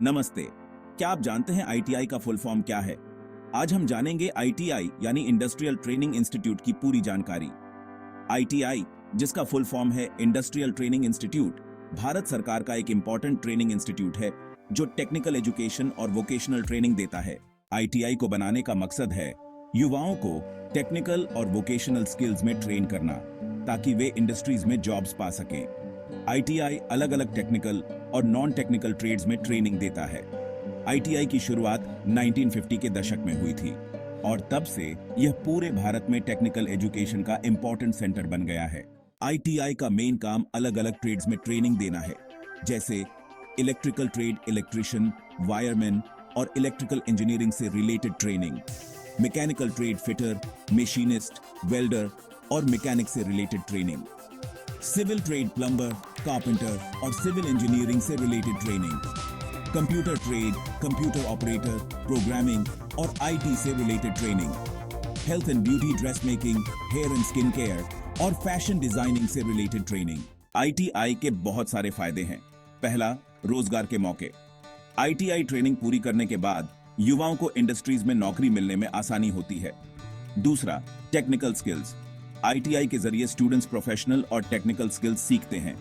नमस्ते। क्या आप जानते हैं आईटीआई का फुल फॉर्म क्या है? आज हम जानेंगे आईटीआई यानी इंडस्ट्रियल ट्रेनिंग इंस्टीट्यूट की पूरी जानकारी। आईटीआई, जिसका फुल फॉर्म है इंडस्ट्रियल ट्रेनिंग इंस्टीट्यूट, भारत सरकार का एक इंपॉर्टेंट ट्रेनिंग इंस्टीट्यूट है जो टेक्निकल एजुकेशन और वोकेशनल ट्रेनिंग देता है। आईटीआई को बनाने का मकसद है युवाओं को टेक्निकल और वोकेशनल स्किल्स में ट्रेन करना ताकि वे इंडस्ट्रीज में जॉब्स पा सकें। आईटीआई अलग अलग टेक्निकल और नॉन टेक्निकल ट्रेड्स में ट्रेनिंग देता है। आईटीआई की शुरुआत 1950 के दशक में हुई थी और तब से यह पूरे भारत में टेक्निकल एजुकेशन का इंपॉर्टेंट सेंटर बन गया है। आईटीआई का मेन काम अलग अलग ट्रेड्स में ट्रेनिंग देना है, जैसे इलेक्ट्रिकल ट्रेड इलेक्ट्रिशियन, वायरमैन और इलेक्ट्रिकल इंजीनियरिंग से related training, mechanical trade fitter, machinist, welder और मैकेनिक से related training, civil trade plumber, carpenter और सिविल इंजीनियरिंग से related training, computer trade, computer operator, programming और आईटी से related training, health and beauty dress making, hair and skin care और fashion designing से related training. ITI के बहुत सारे फायदे हैं। पहला, रोजगार के मौके। आईटीआई ट्रेनिंग पूरी करने के बाद युवाओं को इंडस्ट्रीज में नौकरी मिलने में आसानी होती है। दूसरा, टेक्निकल स्किल्स। आईटीआई के जरिए स्टूडेंट्स प्रोफेशनल और टेक्निकल स्किल्स सीखते हैं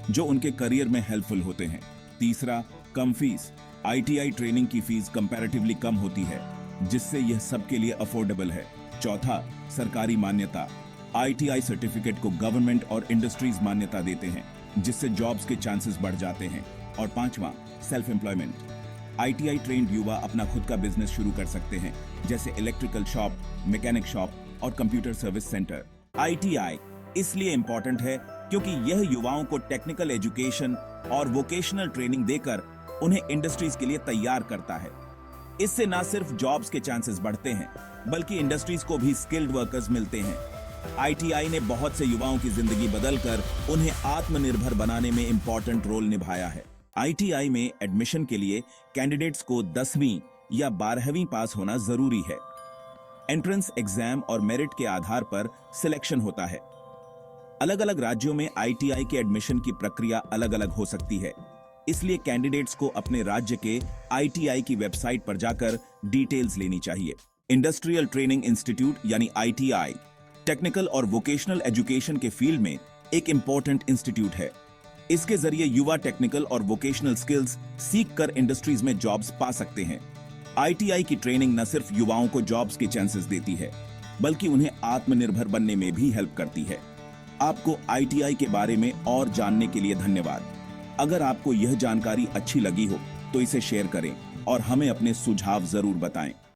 जो उनके करियर में हेल्पफुल होते हैं। तीसरा, कम फीस। आईटीआई ट्रेनिंग की फीस कंपैरेटिवली कम होती है जिससे यह सबके लिए अफोर्डेबल है। चौथा, सरकारी मान्यता। आईटीआई सर्टिफिकेट को गवर्नमेंट और इंडस्ट्रीज मान्यता देते हैं जिससे जॉब्स के चांसेस बढ़ जाते हैं। और पांचवा, सेल्फ एम्प्लॉयमेंट। आईटीआई ट्रेन्ड युवा अपना खुद का बिजनेस शुरू कर सकते हैं, जैसे इलेक्ट्रिकल शॉप, मैकेनिक शॉप और कंप्यूटर सर्विस सेंटर। आईटीआई इसलिए इंपॉर्टेंट है क्योंकि यह युवाओं को टेक्निकल एजुकेशन और वोकेशनल ट्रेनिंग देकर उन्हें इंडस्ट्रीज के लिए तैयार करता है। इससे न सिर्फ जॉब्स के चांसेस बढ़ते हैं बल्कि इंडस्ट्रीज को भी स्किल्ड वर्कर्स मिलते हैं। आईटीआई ने बहुत से युवाओं की जिंदगी बदलकर उन्हें आत्मनिर्भर बनाने में इंपॉर्टेंट रोल निभाया है। आईटीआई में एडमिशन के लिए कैंडिडेट्स को 10वीं या 12वीं पास होना जरूरी है। एंट्रेंस एग्जाम और मेरिट के आधार पर सिलेक्शन होता है। अलग अलग राज्यों में आईटीआई के एडमिशन की प्रक्रिया अलग अलग हो सकती है, इसलिए कैंडिडेट्स को अपने राज्य के आईटीआई की वेबसाइट पर जाकर डिटेल्स लेनी चाहिए। इंडस्ट्रियल ट्रेनिंग इंस्टीट्यूट यानी आईटीआई टेक्निकल और वोकेशनल एजुकेशन के फील्ड में एक इंपॉर्टेंट इंस्टीट्यूट है। इसके जरिए युवा टेक्निकल और वोकेशनल स्किल्स सीखकर इंडस्ट्रीज में जॉब्स पा सकते हैं। आईटीआई की ट्रेनिंग न सिर्फ युवाओं को जॉब्स के चांसेस देती है बल्कि उन्हें आत्मनिर्भर बनने में भी हेल्प करती है। आपको आईटीआई के बारे में और जानने के लिए धन्यवाद। अगर आपको यह जानकारी अच्छी लगी हो तो इसे शेयर करें और हमें अपने सुझाव जरूर बताएं।